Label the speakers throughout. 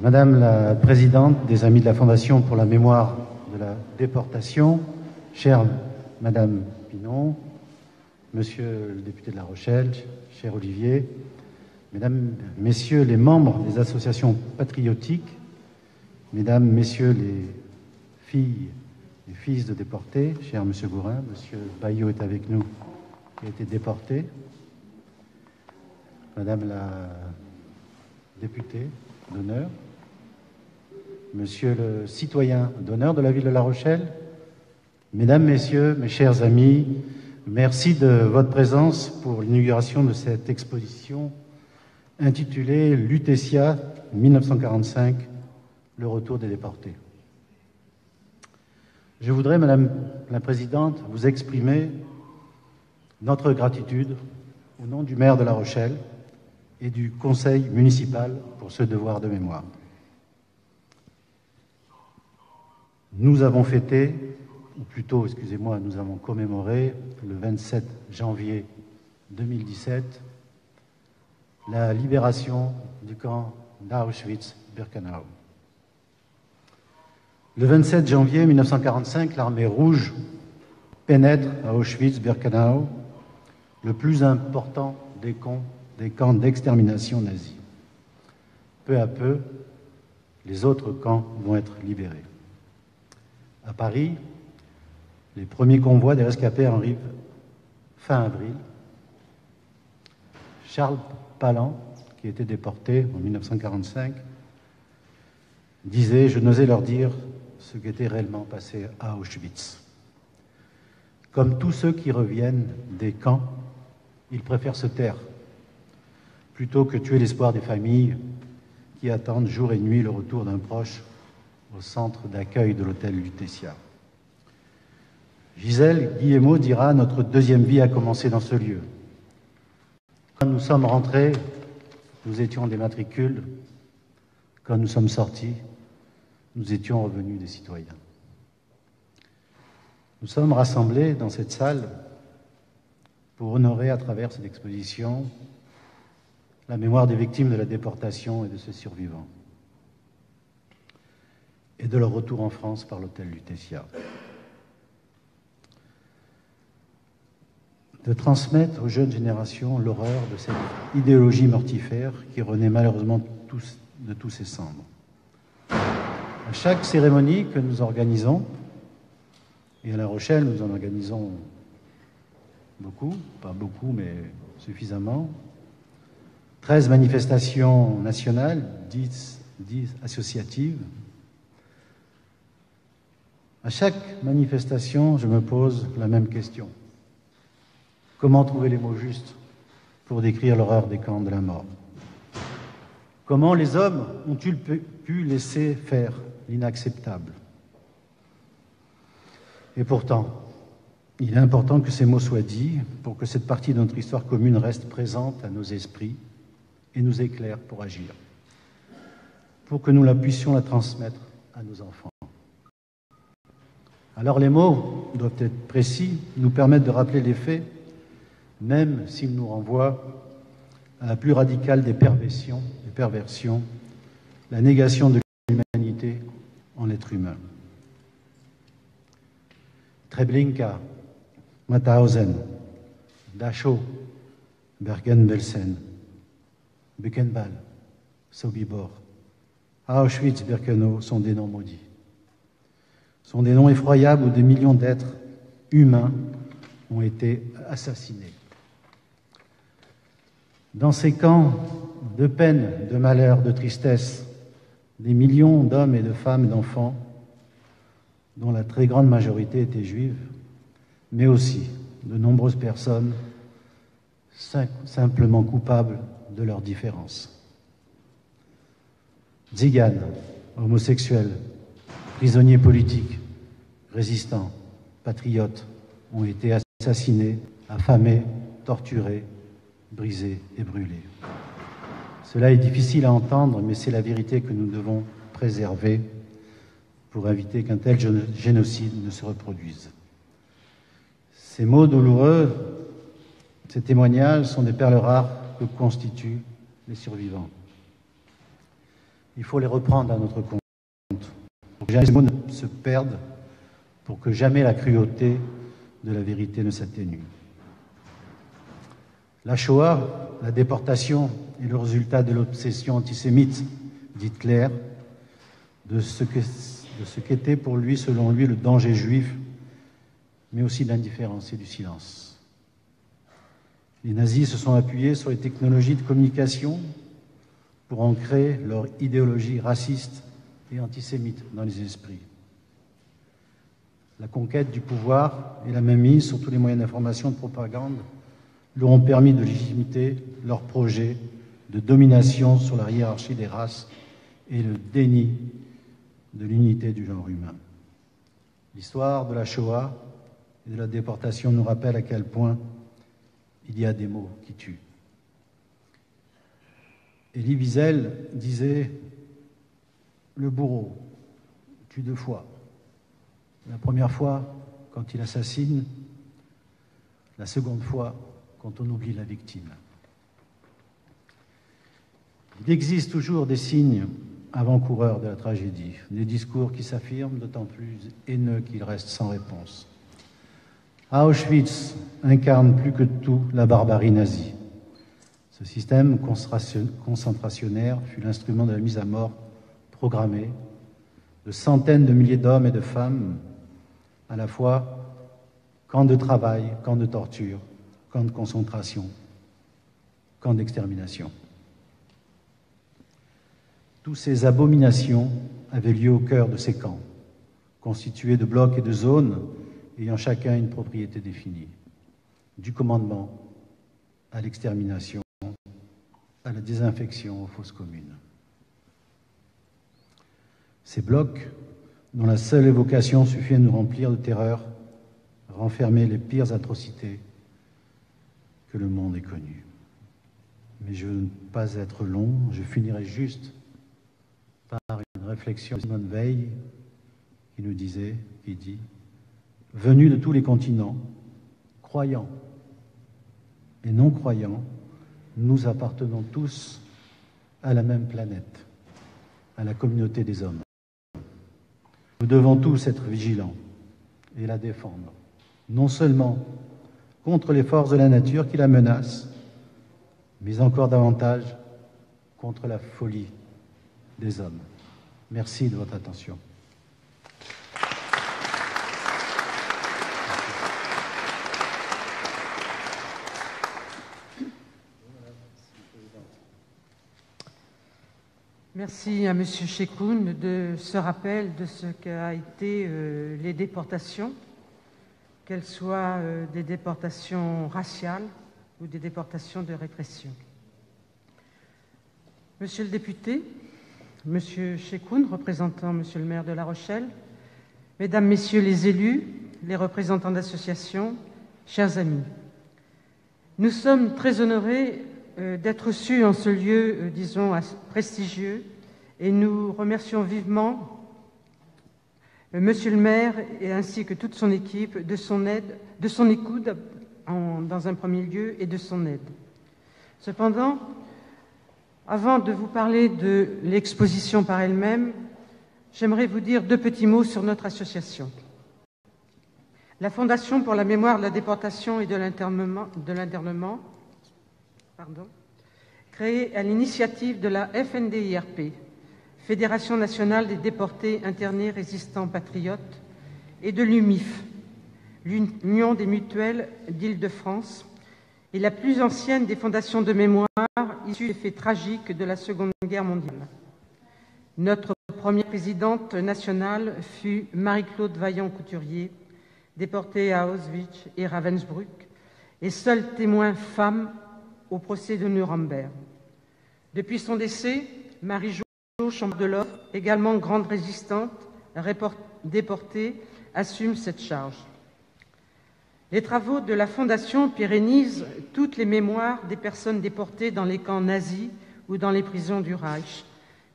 Speaker 1: Madame la Présidente des Amis de la Fondation pour la mémoire de la déportation, chère Madame Pinon, Monsieur le député de La Rochelle, cher Olivier, Mesdames, Messieurs les membres des associations patriotiques, Mesdames, Messieurs les filles et fils de déportés, cher Monsieur Gourin, Monsieur Bayot est avec nous, qui a été déporté, Madame la députée d'honneur, Monsieur le citoyen d'honneur de la ville de La Rochelle, Mesdames, Messieurs, mes chers amis, merci de votre présence pour l'inauguration de cette exposition intitulée Lutetia 1945, le retour des déportés. Je voudrais, Madame la Présidente, vous exprimer notre gratitude au nom du maire de La Rochelle et du conseil municipal pour ce devoir de mémoire. Nous avons fêté, ou plutôt, excusez-moi, nous avons commémoré le 27 janvier 2017 la libération du camp d'Auschwitz-Birkenau. Le 27 janvier 1945, l'armée rouge pénètre à Auschwitz-Birkenau, le plus important des camps d'extermination nazis. Peu à peu, les autres camps vont être libérés. À Paris, les premiers convois des rescapés arrivent fin avril. Charles Palan, qui était déporté en 1945, disait « Je n'osais leur dire ce qu'était réellement passé à Auschwitz. Comme tous ceux qui reviennent des camps, ils préfèrent se taire, plutôt que tuer l'espoir des familles qui attendent jour et nuit le retour d'un proche au centre d'accueil de l'hôtel Lutetia. Gisèle Guillemot dira « Notre deuxième vie a commencé dans ce lieu. Quand nous sommes rentrés, nous étions des matricules. Quand nous sommes sortis, nous étions revenus des citoyens. » Nous sommes rassemblés dans cette salle pour honorer à travers cette exposition la mémoire des victimes de la déportation et de ses survivants, et de leur retour en France par l'hôtel Lutetia. De transmettre aux jeunes générations l'horreur de cette idéologie mortifère qui renaît malheureusement de tous ses cendres. À chaque cérémonie que nous organisons, et à La Rochelle nous en organisons beaucoup, pas beaucoup mais suffisamment, 13 manifestations nationales, 10 associatives. À chaque manifestation, je me pose la même question. Comment trouver les mots justes pour décrire l'horreur des camps de la mort? Comment les hommes ont-ils pu laisser faire l'inacceptable? Et pourtant, il est important que ces mots soient dits pour que cette partie de notre histoire commune reste présente à nos esprits et nous éclaire pour agir, pour que nous puissions la transmettre à nos enfants. Alors les mots doivent être précis, nous permettre de rappeler les faits, même s'ils nous renvoient à la plus radicale des perversions, la négation de l'humanité en l'être humain. Treblinka, Mauthausen, Dachau, Bergen-Belsen, Buchenwald, Sobibor, Auschwitz-Birkenau sont des noms maudits. Sont des noms effroyables où des millions d'êtres humains ont été assassinés. Dans ces camps de peine, de malheur, de tristesse, des millions d'hommes et de femmes et d'enfants, dont la très grande majorité étaient juives, mais aussi de nombreuses personnes simplement coupables de leurs différences. Tziganes, homosexuels, prisonniers politiques, résistants, patriotes ont été assassinés, affamés, torturés, brisés et brûlés. Cela est difficile à entendre, mais c'est la vérité que nous devons préserver pour éviter qu'un tel génocide ne se reproduise. Ces mots douloureux, ces témoignages sont des perles rares que constituent les survivants. il faut les reprendre à notre compte, pour que jamais ces mots ne se perdent, pour que jamais la cruauté de la vérité ne s'atténue. La Shoah, la déportation, est le résultat de l'obsession antisémite d'Hitler, de ce qu'était pour lui, selon lui, le danger juif, mais aussi de l'indifférence et du silence. Les nazis se sont appuyés sur les technologies de communication pour ancrer leur idéologie raciste et antisémite dans les esprits. La conquête du pouvoir et la mainmise sur tous les moyens d'information et de propagande leur ont permis de légitimer leur projet de domination sur la hiérarchie des races et le déni de l'unité du genre humain. L'histoire de la Shoah et de la déportation nous rappelle à quel point il y a des mots qui tuent. Elie Wiesel disait « Le bourreau tue 2 fois. La première fois, quand il assassine, la seconde fois, quand on oublie la victime. » Il existe toujours des signes avant-coureurs de la tragédie, des discours qui s'affirment, d'autant plus haineux qu'ils restent sans réponse. Auschwitz incarne plus que tout la barbarie nazie. Ce système concentrationnaire fut l'instrument de la mise à mort programmée de centaines de milliers d'hommes et de femmes, à la fois camps de travail, camps de torture, camps de concentration, camps d'extermination. Toutes ces abominations avaient lieu au cœur de ces camps, constitués de blocs et de zones ayant chacun une propriété définie, du commandement à l'extermination, à la désinfection, aux fosses communes. Ces blocs, dont la seule évocation suffit à nous remplir de terreur, renfermaient les pires atrocités que le monde ait connues. Mais je ne veux pas être long, je finirai juste par une réflexion de Simone Veil qui dit « Venus de tous les continents, croyants et non-croyants, nous appartenons tous à la même planète, à la communauté des hommes. Nous devons tous être vigilants et la défendre, non seulement contre les forces de la nature qui la menacent, mais encore davantage contre la folie des hommes. » Merci de votre attention.
Speaker 2: Merci à M. Chekroun de ce rappel de ce qu'a été les déportations, qu'elles soient des déportations raciales ou des déportations de répression. Monsieur le député, M. Chekroun, représentant M. le maire de La Rochelle, Mesdames, Messieurs les élus, les représentants d'associations, chers amis, nous sommes très honorés d'être reçus en ce lieu, disons, prestigieux, et nous remercions vivement Monsieur le maire et ainsi que toute son équipe de son aide, de son écoute dans un premier lieu et de son aide. Cependant, avant de vous parler de l'exposition par elle-même, j'aimerais vous dire 2 petits mots sur notre association. La Fondation pour la mémoire de la déportation et de l'internement, créée à l'initiative de la FNDIRP, Fédération nationale des déportés, internés, résistants, patriotes, et de l'UMIF, l'Union des mutuelles d'Île-de-France, est la plus ancienne des fondations de mémoire issues des faits tragiques de la Seconde Guerre mondiale. Notre première présidente nationale fut Marie-Claude Vaillant-Couturier, déportée à Auschwitz et Ravensbrück, et seule témoin femme au procès de Nuremberg. Depuis son décès, Marie-Jo Chambre-de-l'Or, également grande résistante, déportée, assume cette charge. Les travaux de la Fondation pérennisent toutes les mémoires des personnes déportées dans les camps nazis ou dans les prisons du Reich,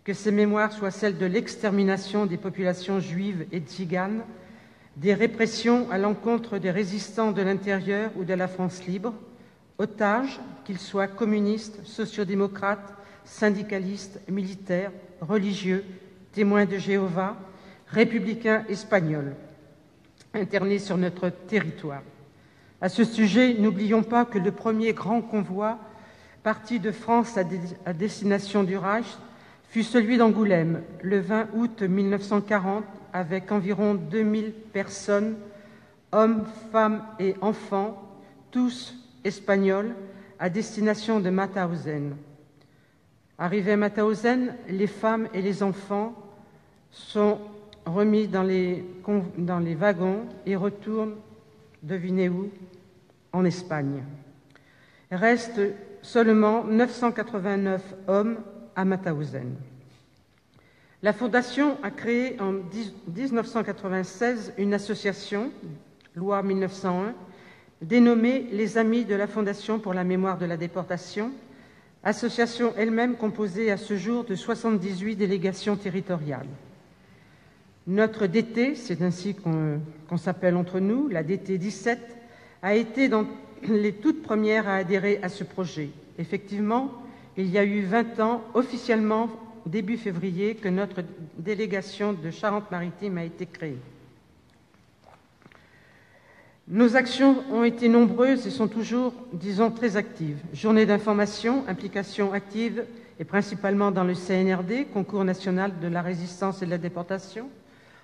Speaker 2: que ces mémoires soient celles de l'extermination des populations juives et tziganes, des répressions à l'encontre des résistants de l'intérieur ou de la France libre, otages, qu'ils soient communistes, sociodémocrates, syndicalistes, militaires, religieux, témoins de Jéhovah, républicains espagnols, internés sur notre territoire. À ce sujet, n'oublions pas que le premier grand convoi parti de France à destination du Reich fut celui d'Angoulême, le 20 août 1940, avec environ 2000 personnes, hommes, femmes et enfants, tous espagnols, à destination de Mauthausen. Arrivés à Mauthausen, les femmes et les enfants sont remis dans les wagons et retournent, devinez où, en Espagne. Restent seulement 989 hommes à Mauthausen. La Fondation a créé en 1996 une association, loi 1901, dénommée les Amis de la Fondation pour la mémoire de la déportation, association elle-même composée à ce jour de 78 délégations territoriales. Notre DT, c'est ainsi qu'on s'appelle entre nous, la DT 17, a été dans les toutes premières à adhérer à ce projet. Effectivement, il y a eu 20 ans, officiellement début février, que notre délégation de Charente-Maritime a été créée. Nos actions ont été nombreuses et sont toujours, disons, très actives. Journée d'information, implication active et principalement dans le CNRD, Concours national de la résistance et de la déportation,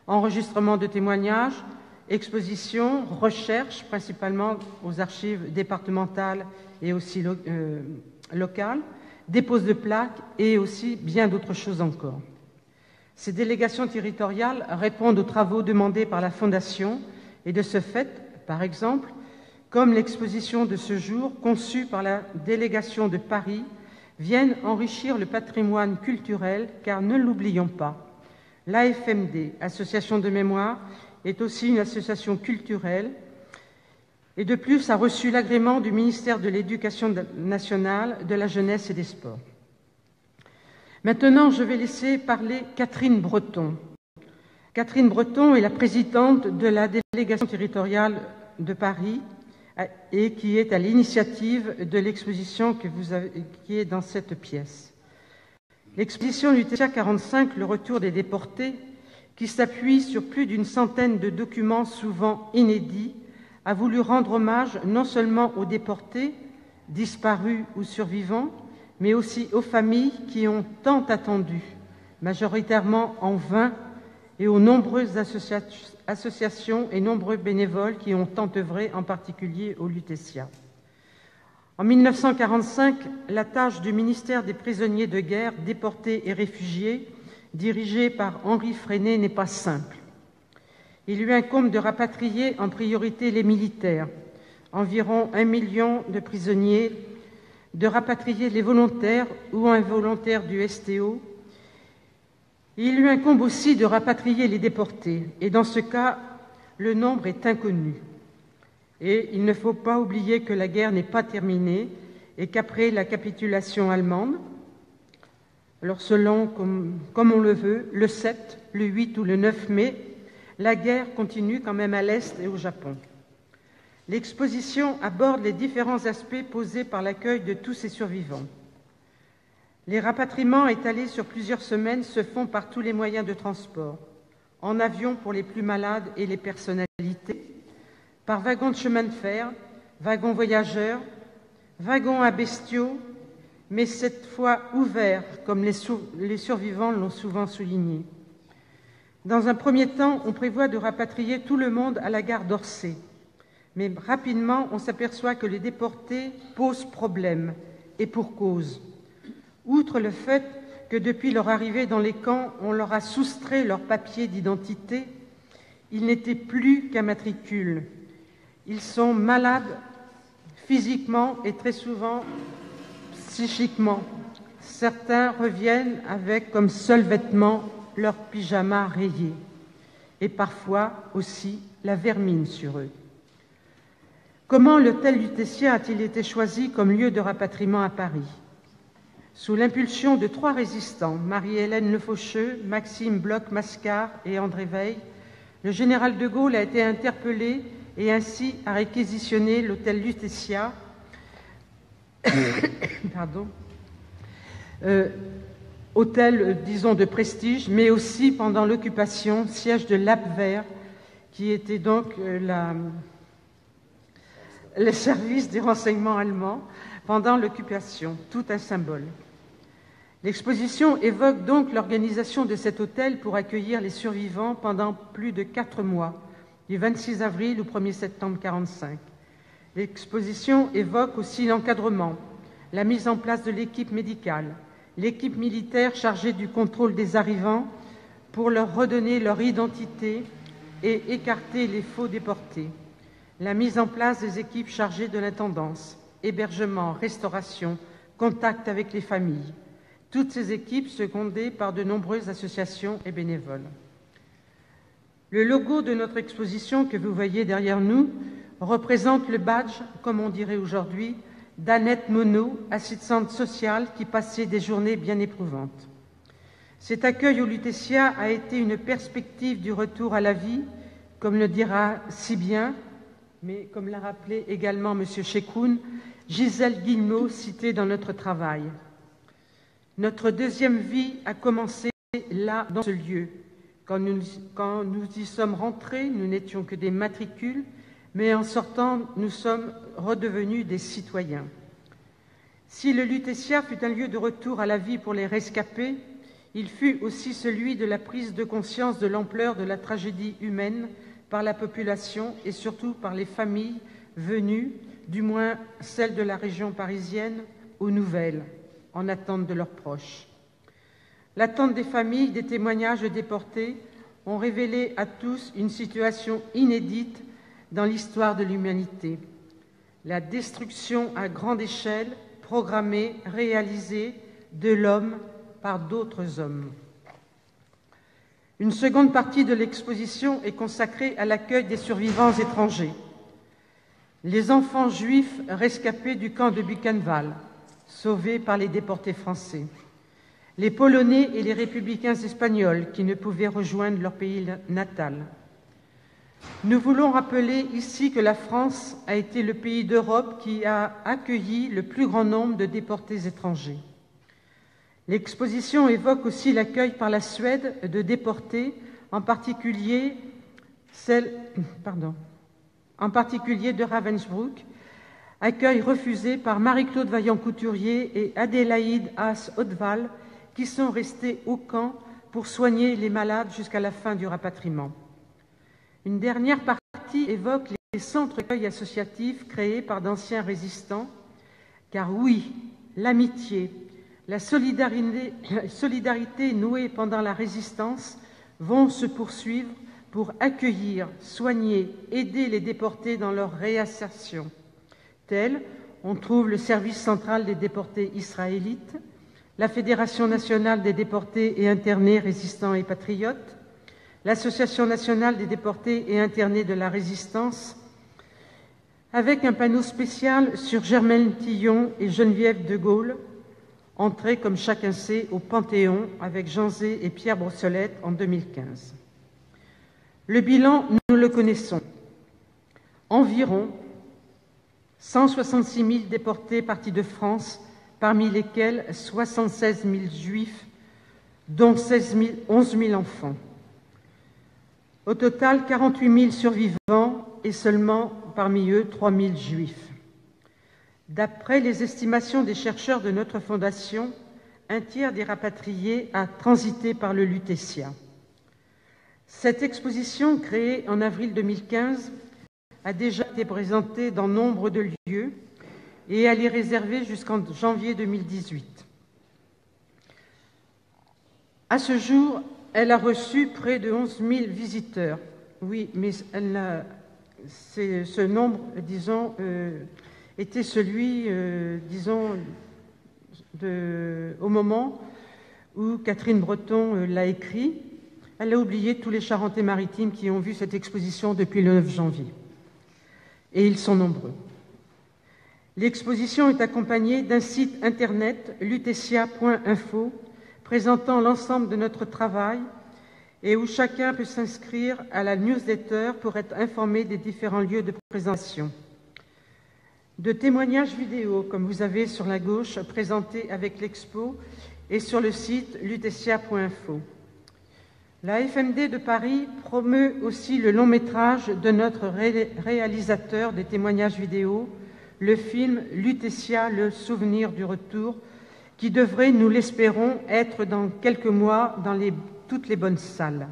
Speaker 2: enregistrement de témoignages, expositions, recherches, principalement aux archives départementales et aussi locales, dépose de plaques et aussi bien d'autres choses encore. Ces délégations territoriales répondent aux travaux demandés par la Fondation et de ce fait, par exemple, comme l'exposition de ce jour conçue par la délégation de Paris, viennent enrichir le patrimoine culturel, car ne l'oublions pas, l'AFMD, Association de mémoire, est aussi une association culturelle et de plus a reçu l'agrément du ministère de l'Éducation nationale, de la jeunesse et des sports. Maintenant, je vais laisser parler Catherine Breton. Catherine Breton est la présidente de la délégation territoriale de Paris et qui est à l'initiative de l'exposition qui est dans cette pièce. L'exposition Lutetia 45, le retour des déportés, qui s'appuie sur plus d'une centaine de documents souvent inédits, a voulu rendre hommage non seulement aux déportés, disparus ou survivants, mais aussi aux familles qui ont tant attendu, majoritairement en vain, et aux nombreuses associations et nombreux bénévoles qui ont tant œuvré, en particulier au Lutetia. En 1945, la tâche du ministère des prisonniers de guerre, déportés et réfugiés, dirigé par Henri Freinet, n'est pas simple. Il lui incombe de rapatrier en priorité les militaires, environ 1 million de prisonniers, de rapatrier les volontaires ou involontaires du STO. Il lui incombe aussi de rapatrier les déportés, et dans ce cas, le nombre est inconnu. Et il ne faut pas oublier que la guerre n'est pas terminée et qu'après la capitulation allemande, alors selon comme on le veut, le 7, le 8 ou le 9 mai, la guerre continue quand même à l'Est et au Japon. L'exposition aborde les différents aspects posés par l'accueil de tous ces survivants. Les rapatriements étalés sur plusieurs semaines se font par tous les moyens de transport, en avion pour les plus malades et les personnalités, par wagons de chemin de fer, wagons voyageurs, wagons à bestiaux, mais cette fois ouverts, comme les survivants l'ont souvent souligné. Dans un premier temps, on prévoit de rapatrier tout le monde à la gare d'Orsay, mais rapidement, on s'aperçoit que les déportés posent problème, et pour cause. Outre le fait que depuis leur arrivée dans les camps, on leur a soustrait leurs papiers d'identité, ils n'étaient plus qu'un matricule. Ils sont malades physiquement et très souvent psychiquement. Certains reviennent avec comme seul vêtement leur pyjama rayé et parfois aussi la vermine sur eux. Comment l'hôtel Lutetia a-t-il été choisi comme lieu de rapatriement à Paris? Sous l'impulsion de 3 résistants, Marie-Hélène Lefaucheux, Maxime Bloch-Mascard et André Veil, le général de Gaulle a été interpellé et ainsi a réquisitionné l'hôtel Lutetia hôtel, disons, de prestige, mais aussi pendant l'occupation, siège de l'Abwehr, qui était donc le service des renseignements allemands pendant l'occupation, tout un symbole. L'exposition évoque donc l'organisation de cet hôtel pour accueillir les survivants pendant plus de 4 mois, du 26 avril au 1er septembre 1945. L'exposition évoque aussi l'encadrement, la mise en place de l'équipe médicale, l'équipe militaire chargée du contrôle des arrivants pour leur redonner leur identité et écarter les faux déportés, la mise en place des équipes chargées de l'intendance, hébergement, restauration, contact avec les familles. Toutes ces équipes secondées par de nombreuses associations et bénévoles. Le logo de notre exposition que vous voyez derrière nous représente le badge, comme on dirait aujourd'hui, d'Annette Monod, assistante sociale qui passait des journées bien éprouvantes. Cet accueil au Lutetia a été une perspective du retour à la vie, comme le dira si bien, mais comme l'a rappelé également M. Chekoun, Gisèle Guillemot, citée dans notre travail. Notre deuxième vie a commencé là, dans ce lieu. Quand nous y sommes rentrés, nous n'étions que des matricules, mais en sortant, nous sommes redevenus des citoyens. Si le Lutetia fut un lieu de retour à la vie pour les rescapés, il fut aussi celui de la prise de conscience de l'ampleur de la tragédie humaine par la population et surtout par les familles venues, du moins celles de la région parisienne, aux nouvelles, en attente de leurs proches. L'attente des familles, des témoignages de déportés ont révélé à tous une situation inédite dans l'histoire de l'humanité. La destruction à grande échelle, programmée, réalisée de l'homme par d'autres hommes. Une seconde partie de l'exposition est consacrée à l'accueil des survivants étrangers. Les enfants juifs rescapés du camp de Buchenwald, sauvés par les déportés français. Les Polonais et les républicains espagnols qui ne pouvaient rejoindre leur pays natal. Nous voulons rappeler ici que la France a été le pays d'Europe qui a accueilli le plus grand nombre de déportés étrangers. L'exposition évoque aussi l'accueil par la Suède de déportés, en particulier de Ravensbrück, accueil refusé par Marie-Claude Vaillant-Couturier et Adélaïde Haas-Hautval, qui sont restés au camp pour soigner les malades jusqu'à la fin du rapatriement. Une dernière partie évoque les centres d'accueil associatifs créés par d'anciens résistants, car oui, l'amitié, la solidarité nouée pendant la résistance vont se poursuivre pour accueillir, soigner, aider les déportés dans leur réinsertion. Tels, on trouve le Service central des déportés israélites, la Fédération nationale des déportés et internés résistants et patriotes, l'Association nationale des déportés et internés de la Résistance, avec un panneau spécial sur Germaine Tillon et Geneviève de Gaulle, entrés, comme chacun sait, au Panthéon avec Jean Zay et Pierre Brossolette en 2015. Le bilan, nous le connaissons. Environ 166 000 déportés partis de France, parmi lesquels 76 000 juifs, dont 11 000 enfants. Au total, 48 000 survivants et seulement parmi eux 3 000 juifs. D'après les estimations des chercheurs de notre fondation, un tiers des rapatriés a transité par le Lutetia. Cette exposition, créée en avril 2015, a déjà été présentée dans nombre de lieux et elle est réservée jusqu'en janvier 2018. À ce jour, elle a reçu près de 11 000 visiteurs. Oui, mais ce nombre, disons, était celui, au moment où Catherine Breton l'a écrit. Elle a oublié tous les Charentais-Maritimes qui ont vu cette exposition depuis le 9 janvier. Et ils sont nombreux. L'exposition est accompagnée d'un site internet, lutetia.info, présentant l'ensemble de notre travail et où chacun peut s'inscrire à la newsletter pour être informé des différents lieux de présentation. de témoignages vidéo, comme vous avez sur la gauche, présentés avec l'expo et sur le site lutetia.info. La FMD de Paris promeut aussi le long métrage de notre réalisateur des témoignages vidéo, le film Lutetia, le souvenir du retour, qui devrait, nous l'espérons, être dans quelques mois dans toutes les bonnes salles.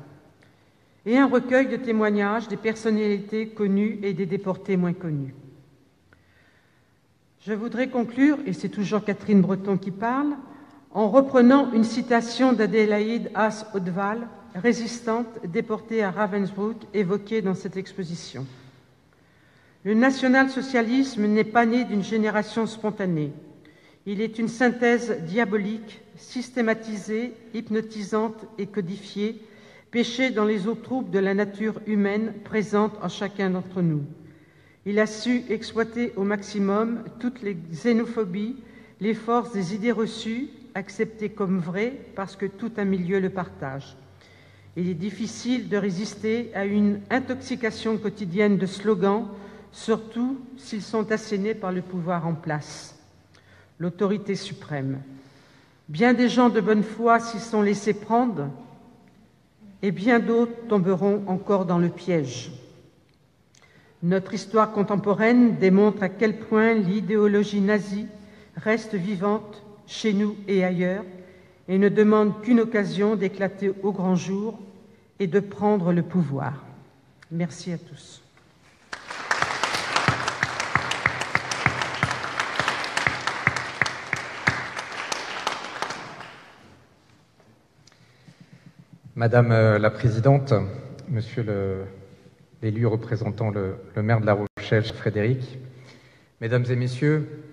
Speaker 2: Et un recueil de témoignages des personnalités connues et des déportés moins connus. Je voudrais conclure, et c'est toujours Catherine Breton qui parle, en reprenant une citation d'Adélaïde Haas-Odeval, résistante déportée à Ravensbrück, évoquée dans cette exposition. Le national-socialisme n'est pas né d'une génération spontanée. Il est une synthèse diabolique, systématisée, hypnotisante et codifiée, pêchée dans les eaux troubles de la nature humaine présente en chacun d'entre nous. Il a su exploiter au maximum toutes les xénophobies, les forces des idées reçues, acceptées comme vraies parce que tout un milieu le partage. Il est difficile de résister à une intoxication quotidienne de slogans, surtout s'ils sont assénés par le pouvoir en place, l'autorité suprême. Bien des gens de bonne foi s'y sont laissés prendre et bien d'autres tomberont encore dans le piège. Notre histoire contemporaine démontre à quel point l'idéologie nazie reste vivante chez nous et ailleurs et ne demande qu'une occasion d'éclater au grand jour et de prendre le pouvoir. Merci à tous.
Speaker 3: Madame la Présidente, Monsieur l'élu représentant le maire de La Rochelle, Frédéric, Mesdames et Messieurs,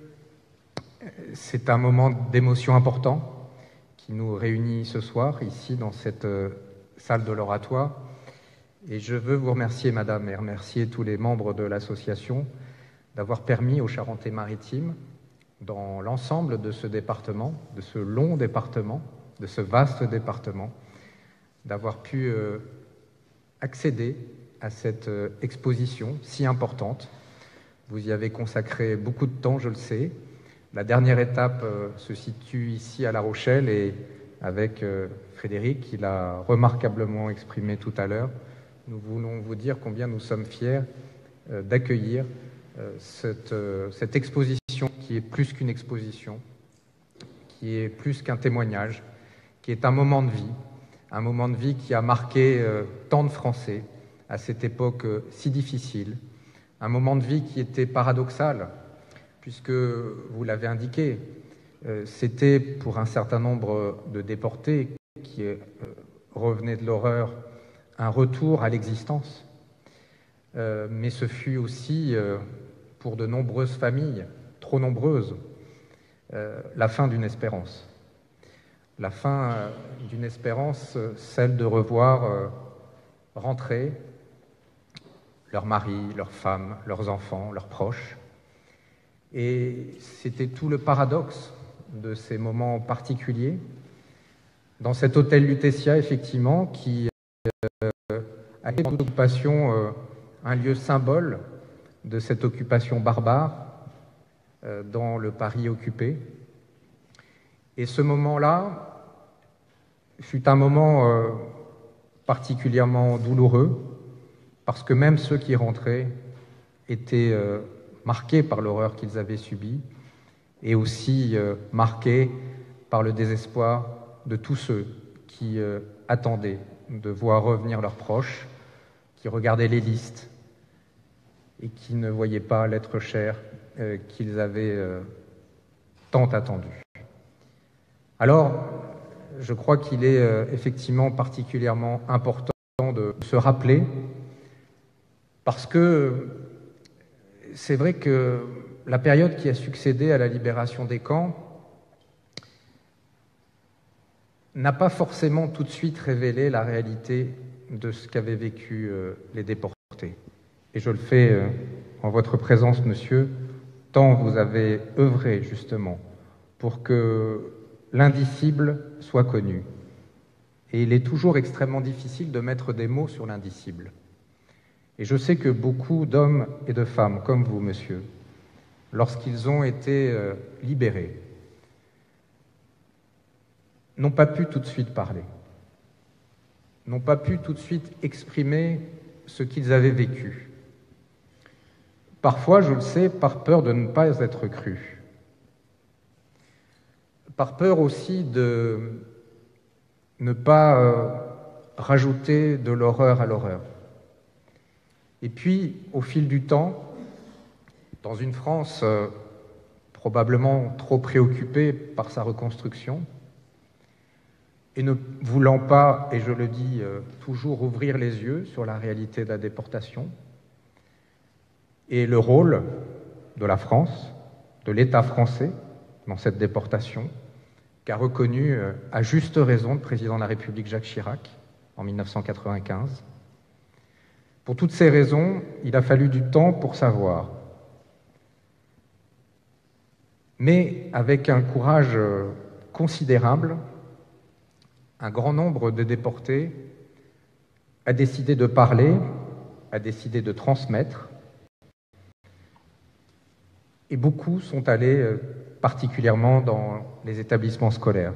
Speaker 3: c'est un moment d'émotion important qui nous réunit ce soir, ici, dans cette salle de l'Oratoire. Et je veux vous remercier, Madame, et remercier tous les membres de l'association d'avoir permis aux Charentais-Maritimes, dans l'ensemble de ce département, de ce long département, de ce vaste département, d'avoir pu accéder à cette exposition si importante. Vous y avez consacré beaucoup de temps, je le sais. La dernière étape se situe ici à La Rochelle et avec Frédéric, qui l'a remarquablement exprimé tout à l'heure, nous voulons vous dire combien nous sommes fiers d'accueillir cette exposition qui est plus qu'une exposition, qui est plus qu'un témoignage, qui est un moment de vie qui a marqué tant de Français à cette époque si difficile, un moment de vie qui était paradoxal, puisque, vous l'avez indiqué, c'était pour un certain nombre de déportés qui revenaient de l'horreur un retour à l'existence, mais ce fut aussi, pour de nombreuses familles, trop nombreuses, la fin d'une espérance. La fin d'une espérance, celle de revoir rentrer leurs maris, leurs femmes, leurs enfants, leurs proches. Et c'était tout le paradoxe de ces moments particuliers. Dans cet hôtel Lutetia, effectivement, qui a été en occupation, un lieu symbole de cette occupation barbare dans le Paris occupé. Et ce moment-là fut un moment particulièrement douloureux, parce que même ceux qui rentraient étaient marqués par l'horreur qu'ils avaient subie, et aussi marqués par le désespoir de tous ceux qui attendaient de voir revenir leurs proches, qui regardaient les listes et qui ne voyaient pas l'être cher qu'ils avaient tant attendu. Alors, je crois qu'il est effectivement particulièrement important de se rappeler, parce que c'est vrai que la période qui a succédé à la libération des camps n'a pas forcément tout de suite révélé la réalité de ce qu'avaient vécu les déportés. Et je le fais en votre présence, monsieur, tant vous avez œuvré justement pour que l'indicible soit connu. Et il est toujours extrêmement difficile de mettre des mots sur l'indicible. Et je sais que beaucoup d'hommes et de femmes, comme vous, monsieur, lorsqu'ils ont été libérés, n'ont pas pu tout de suite parler, n'ont pas pu tout de suite exprimer ce qu'ils avaient vécu. Parfois, je le sais, par peur de ne pas être crus. Par peur aussi de ne pas rajouter de l'horreur à l'horreur. Et puis, au fil du temps, dans une France probablement trop préoccupée par sa reconstruction, et ne voulant pas, et je le dis toujours, ouvrir les yeux sur la réalité de la déportation, et le rôle de la France, de l'État français dans cette déportation, qu'a reconnu à juste raison le président de la République Jacques Chirac en 1995. Pour toutes ces raisons, il a fallu du temps pour savoir. Mais avec un courage considérable, un grand nombre de déportés a décidé de parler, a décidé de transmettre, et beaucoup sont allés particulièrement dans les établissements scolaires.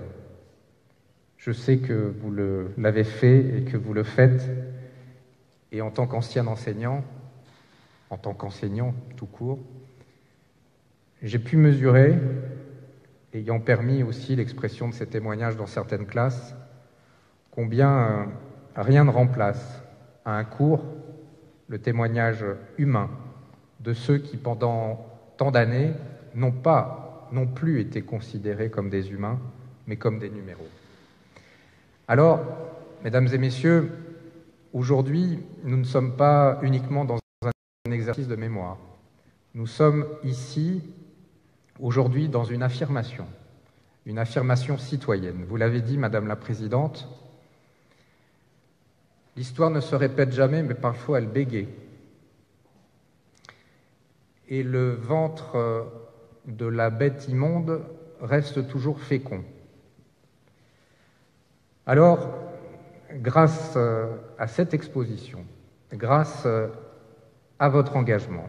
Speaker 3: Je sais que vous l'avez fait et que vous le faites, et en tant qu'ancien enseignant, en tant qu'enseignant tout court, j'ai pu mesurer, ayant permis aussi l'expression de ces témoignages dans certaines classes, combien rien ne remplace à un cours le témoignage humain de ceux qui, pendant tant d'années, n'ont plus été considérés comme des humains, mais comme des numéros. Alors, mesdames et messieurs, aujourd'hui, nous ne sommes pas uniquement dans un exercice de mémoire. Nous sommes ici, aujourd'hui, dans une affirmation citoyenne. Vous l'avez dit, Madame la Présidente, l'histoire ne se répète jamais, mais parfois elle bégaye. Et le ventre de la bête immonde reste toujours fécond. Alors, grâce à cette exposition, grâce à votre engagement,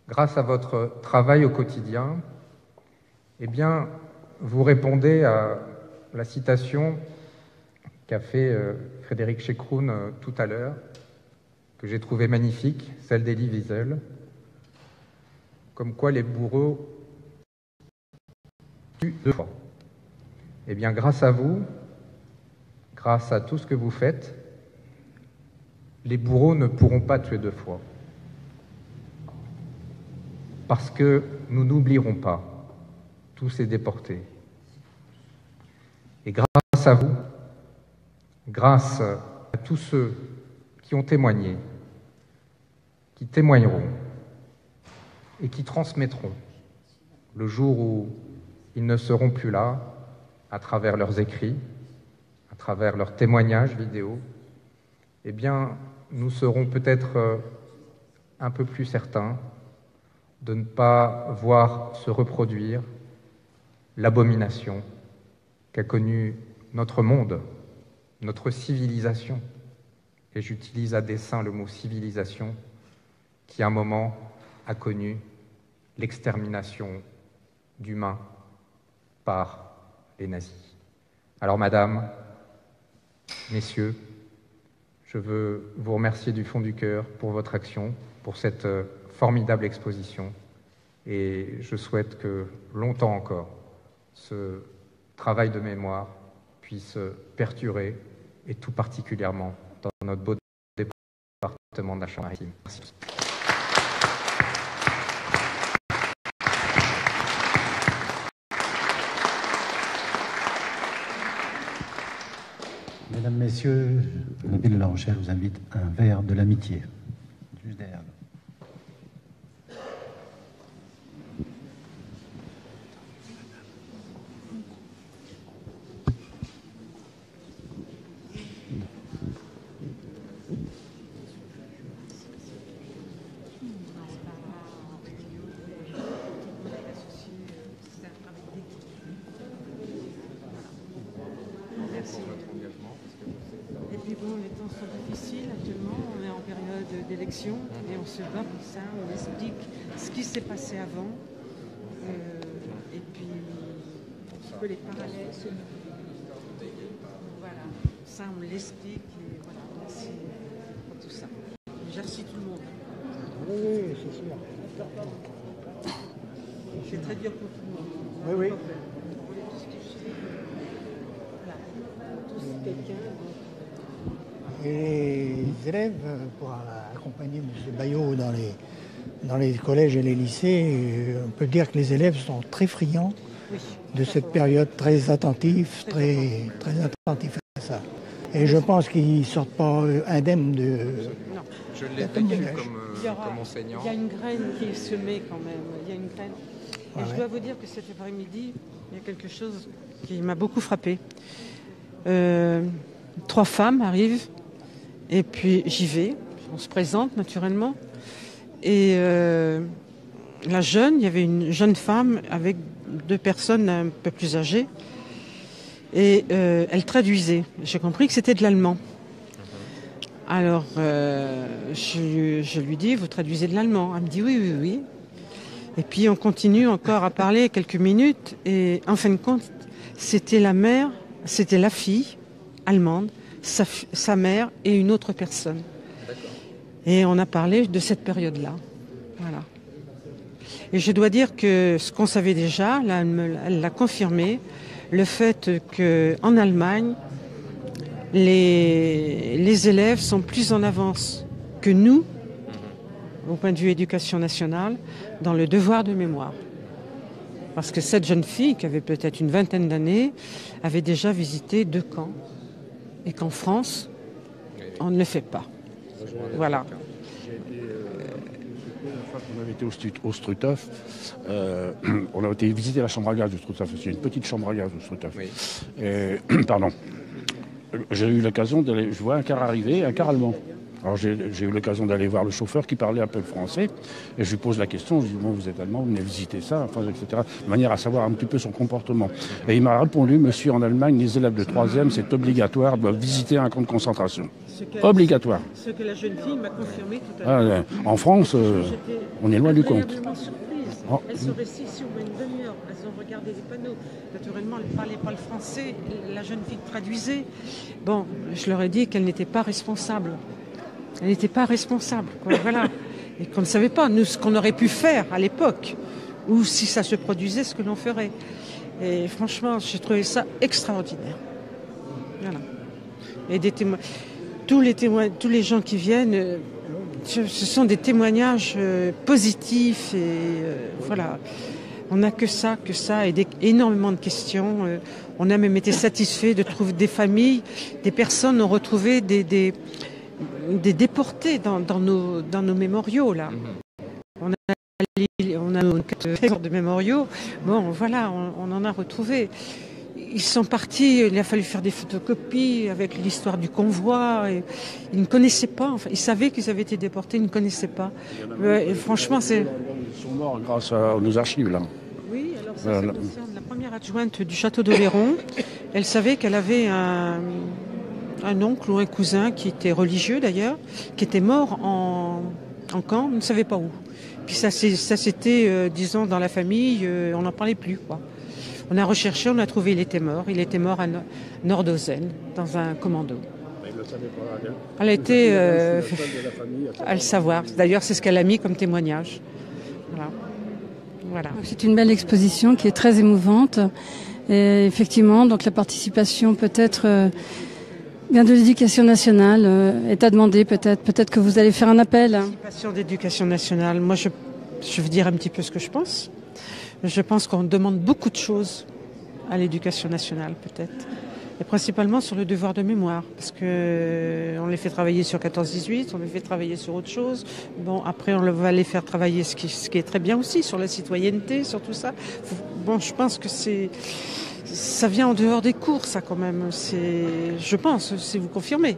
Speaker 3: grâce à votre travail au quotidien, eh bien, vous répondez à la citation qu'a fait Frédéric Chekroun tout à l'heure, que j'ai trouvée magnifique, celle d'Elie Wiesel, comme quoi les bourreaux tuent 2 fois. Eh bien, grâce à vous, grâce à tout ce que vous faites, les bourreaux ne pourront pas tuer 2 fois. Parce que nous n'oublierons pas tous ces déportés. Et grâce à vous, grâce à tous ceux qui ont témoigné, qui témoigneront et qui transmettront le jour où ils ne seront plus là, à travers leurs écrits, à travers leurs témoignages vidéo, eh bien, nous serons peut-être un peu plus certains de ne pas voir se reproduire l'abomination qu'a connue notre monde, notre civilisation, et j'utilise à dessein le mot civilisation, qui à un moment a connu l'extermination d'humains par les nazis. Alors, Madame, Messieurs, je veux vous remercier du fond du cœur pour votre action, pour cette formidable exposition, et je souhaite que longtemps encore, ce travail de mémoire puisse perdurer, et tout particulièrement dans notre beau département de la Charente-Maritime. Merci.
Speaker 1: Mesdames, Messieurs, la ville de La Rochelle vous invite à un verre de l'amitié. Juste derrière.
Speaker 2: Et puis bon, les temps sont difficiles actuellement, on est en période d'élection et on se bat pour ça, on explique ce qui s'est passé avant peu les parallèles. Voilà, ça on l'explique et voilà, merci pour tout ça. J'ai reçu tout le monde.
Speaker 4: Oui, c'est sûr.
Speaker 2: C'est très dur pour tout le monde.
Speaker 4: Oui, oui.
Speaker 2: Voilà, tous quelqu'un.
Speaker 4: Et les élèves, pour accompagner M. Bayot dans les collèges et les lycées, on peut dire que les élèves sont très friands de cette période, très attentifs, très attentifs à ça. Et je pense qu'ils ne sortent pas indemnes de...
Speaker 2: Non.
Speaker 3: Je l'ai vécu comme enseignant.
Speaker 2: Il y a une graine qui est semée quand même. Il y a une graine. Et je
Speaker 4: Ouais.
Speaker 2: dois vous dire que cet après-midi, il y a quelque chose qui m'a beaucoup frappée. 3 femmes arrivent et puis j'y vais. On se présente naturellement. Et la jeune, il y avait une jeune femme avec 2 personnes un peu plus âgées. Et elle traduisait. J'ai compris que c'était de l'allemand. Alors, je lui dis, vous traduisez de l'allemand? Elle me dit, oui, oui, oui. Et puis, on continue encore à parler quelques minutes. Et en fin de compte, c'était la mère, c'était la fille allemande, sa mère et une autre personne. Et on a parlé de cette période-là. Voilà. Et je dois dire que ce qu'on savait déjà, là, elle l'a confirmé, le fait qu'en Allemagne, les élèves sont plus en avance que nous, au point de vue éducation nationale, dans le devoir de mémoire. Parce que cette jeune fille, qui avait peut-être une vingtaine d'années, avait déjà visité 2 camps. Et qu'en France, on ne le fait pas. Voilà.
Speaker 5: On avait été au Struthof, on a été visiter la chambre à gaz du Struthof. C'est une petite chambre à gaz au Struthof.
Speaker 3: Oui.
Speaker 5: Pardon. J'ai eu l'occasion d'aller, je vois un car arriver, un car allemand. Alors j'ai eu l'occasion d'aller voir le chauffeur qui parlait un peu français, et je lui pose la question, je lui dis, bon, vous êtes allemand, vous venez visiter ça, enfin, etc., de manière à savoir un petit peu son comportement. Et il m'a répondu, monsieur, en Allemagne, les élèves de 3e, c'est obligatoire, doivent visiter un camp de concentration. Obligatoire.
Speaker 2: Ce que la jeune fille m'a confirmé tout à l'heure.
Speaker 5: En France, on est loin du compte.
Speaker 2: Agréablement surprise.
Speaker 5: Oh.
Speaker 2: Elles sont restées ici au moins une demi-heure. Elles ont regardé les panneaux. Naturellement, elles ne parlaient pas le français. La jeune fille traduisait. Bon, je leur ai dit qu'elle n'était pas responsable. Elle n'était pas responsable, quoi, voilà. Et qu'on ne savait pas, nous, ce qu'on aurait pu faire à l'époque, ou si ça se produisait, ce que l'on ferait. Et franchement, j'ai trouvé ça extraordinaire. Voilà. Et des témoins, tous les gens qui viennent, ce sont des témoignages positifs et voilà. On n'a que ça et énormément de questions. On a même été satisfait de trouver des familles, des personnes ont retrouvé des déportés dans nos mémoriaux là. On a nos 4 de mémoriaux. Bon, voilà, on en a retrouvé. Ils sont partis, il a fallu faire des photocopies avec l'histoire du convoi. Et ils ne connaissaient pas, enfin, ils savaient qu'ils avaient été déportés, ils ne connaissaient pas. Et franchement, c'est...
Speaker 5: Ils sont morts grâce à nos archives, là.
Speaker 2: Oui, alors ça concerne la première adjointe du château d'Oléron. Elle savait qu'elle avait un oncle ou un cousin qui était religieux d'ailleurs, qui était mort en camp, on ne savait pas où. Puis ça s'était, disons, dans la famille, on n'en parlait plus, quoi. On a recherché, on a trouvé, il était mort à Nordhausen, dans un commando. Elle a été à le savoir. D'ailleurs, c'est ce qu'elle a mis comme témoignage. Voilà.
Speaker 6: C'est une belle exposition qui est très émouvante. Et effectivement, donc la participation peut-être bien de l'éducation nationale est à demander peut-être. Peut-être que vous allez faire un appel.
Speaker 2: Participation d'éducation nationale. Moi, je veux dire un petit peu ce que je pense. Je pense qu'on demande beaucoup de choses à l'éducation nationale, peut-être. Et principalement sur le devoir de mémoire. Parce qu'on les fait travailler sur 14-18, on les fait travailler sur autre chose. Bon, après, on va les faire travailler, ce qui est très bien aussi, sur la citoyenneté, sur tout ça. Bon, je pense que ça vient en dehors des cours, ça, quand même. Je pense, si vous confirmez.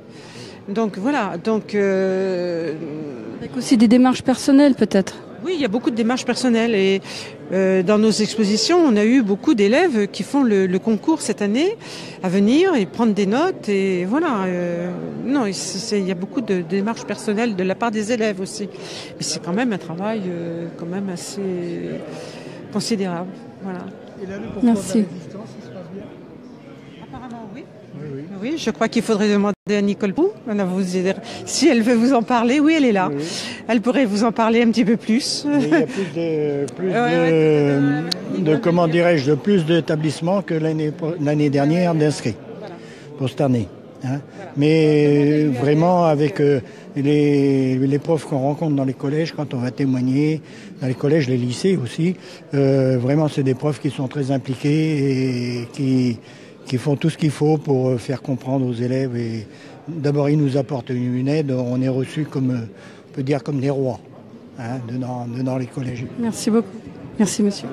Speaker 2: Donc, voilà. Donc,
Speaker 6: avec aussi des démarches personnelles, peut-être.
Speaker 2: Oui, il y a beaucoup de démarches personnelles et dans nos expositions, on a eu beaucoup d'élèves qui font le concours cette année à venir et prendre des notes et voilà. Non, il y a beaucoup de démarches personnelles de la part des élèves aussi. Mais c'est quand même un travail quand même assez considérable. Voilà.
Speaker 4: Et là, le concours
Speaker 6: Merci.
Speaker 4: de la résistance, il se passe
Speaker 2: Oui, je crois qu'il faudrait demander à Nicole Pou. Si elle veut vous en parler, oui, elle est là. Oui. Elle pourrait vous en parler un petit peu plus.
Speaker 4: Mais il y a plus d'établissements que l'année dernière d'inscrits pour cette année. Hein. Mais vraiment, avec les profs qu'on rencontre dans les collèges, quand on va témoigner, dans les collèges, les lycées aussi, vraiment, c'est des profs qui sont très impliqués et qui font tout ce qu'il faut pour faire comprendre aux élèves. Et d'abord, ils nous apportent une aide. On est reçus comme, on peut dire, comme des rois, hein, dans les collèges.
Speaker 6: Merci beaucoup. Merci, monsieur.